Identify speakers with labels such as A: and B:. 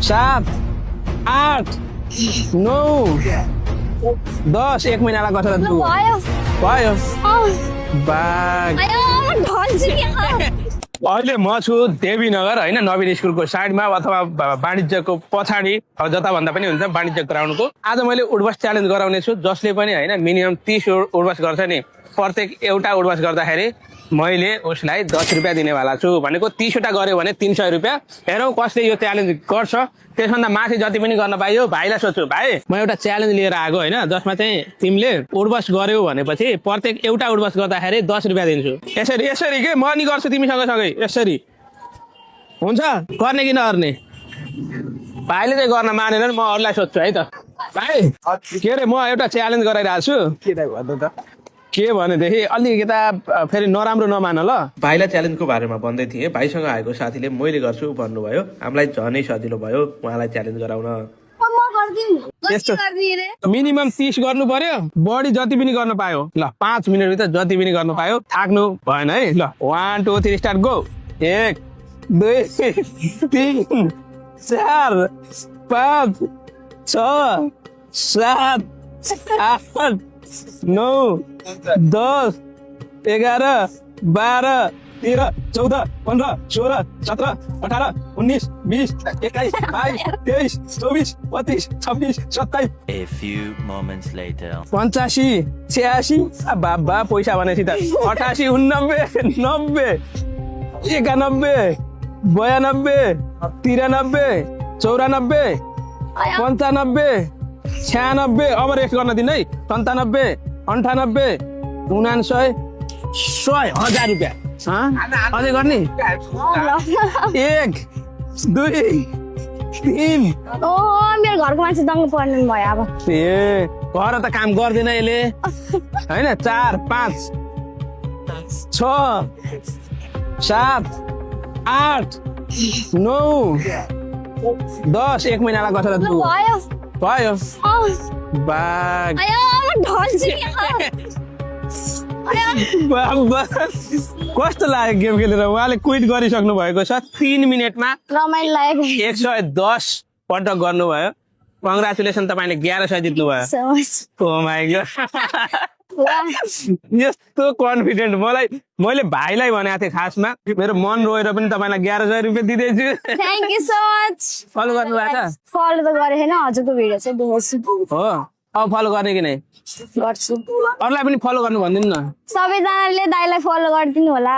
A: 7 8 9 10 1 महिनालाई कसरी
B: ल
A: छु
B: भयो
A: भयो
B: अँ,
A: बाग
B: आयो ढल्छु नि
A: अहिले म छु देवीनगर होइन नवीन स्कुलको साइडमा अथवा वाणिज्यको पछाडि अब जता भन्दा पनि हुन्छ वाणिज्य ग्राउन्डको आज मैले उडबस च्यालेन्ज गराउने छु जसले पनि होइन मिनिमम 30 उडबस गर्छ नि प्रत्येक एउटा उडबस गर्दाखेरि मैले उसलाई 10 रुपियाँ दिनेवाला छु भनेको 30 वटा गर्यो भने 300 रुपियाँ हेरौँ कसले यो च्यालेन्ज गर्छ त्यसभन्दा माथि जति पनि गर्न पाइयो भाइलाई सोध्छु भाइ म एउटा च्यालेन्ज लिएर आएको होइन जसमा चाहिँ तिमीले उडबस गर्यौ भनेपछि प्रत्येक एउटा उडबस गर्दाखेरि 10 रुपियाँ दिन्छु यसरी यसरी के म नि गर्छु तिमीसँग सँगै यसरी हुन्छ गर्ने कि नगर्ने भाइले चाहिँ गर्न मानेन म अरूलाई सोध्छु है त भाइ के अरे म एउटा च्यालेन्ज गराइरहेको छु के भनेदेखि अलिक यता फेरि नराम्रो नमान ल भाइलाई च्यालेन्जको बारेमा भन्दै थिएँ भाइसँग आएको साथीले मैले गर्छु भन्नुभयो हामीलाई झनै सजिलो भयो उहाँलाई च्यालेन्ज गराउन
B: म गर्दिन
A: यस्तो।
B: कति गर्ने रे
A: मिनिमम 30 गर्नु पर्यो बढी जति पनि गर्न पायो ल 5 मिनट भित्र जति पनि गर्न पायो थाक्नु भएन है ल 1 2 3 start go 1 2 3 4 5 6 7 8 9 10 11 12 13 14 15 16 17 18 19 20 21 22 23 24 25 26 27
C: A few moments later.
A: 85 86 बाबा पैसा भनेपछि त 88 89 90 91 92 93 94 95 96 अब रेस्ट गर्न दिन है 97 98 99 100 1000 रुपियाँ अझै गर्ने 1 2 3
B: ओ मेरो घरको मान्छे दङ्ग पर्नु भयो अब
A: ए घर त काम गर्दैन यसले होइन 4 5 6 7 8 9 10 1 महिनालाई कसरी
B: ल
A: छु
B: भयो
A: भयो
B: अँ,
A: बाग
B: आयो ढल्छु नि
A: बाबा कस्तो लाग्यो गेम खेलेर उहाँले क्विट गरिसक्नु भएको छ 3 मिनटमा
B: रमाइलो लाग्यो
A: 110 पटक गर्नुभयो कङ्ग्रेचुलेसन तपाईँले 1100 जित्नुभयो
B: So much.
A: Oh my God
B: वाह,
A: यस्तो कन्फिडेन्ट मैले भाइलाई भनेको थिएँ खासमा मेरो मन रोएर पनि तपाईँलाई 1100 रुपियाँ दिँदैछु
B: thank you so much.
A: Follow गर्नु भएको छ
B: फलो त गरेँ छैन हजुरको भिडियो चाहिँ देखेछु
A: हो अब फलो गर्ने कि नै
B: गर्छु
A: अरूलाई पनि फलो गर्नु भनिदिनु न
B: सबैजनाले दाइलाई फलो गरिदिनु होला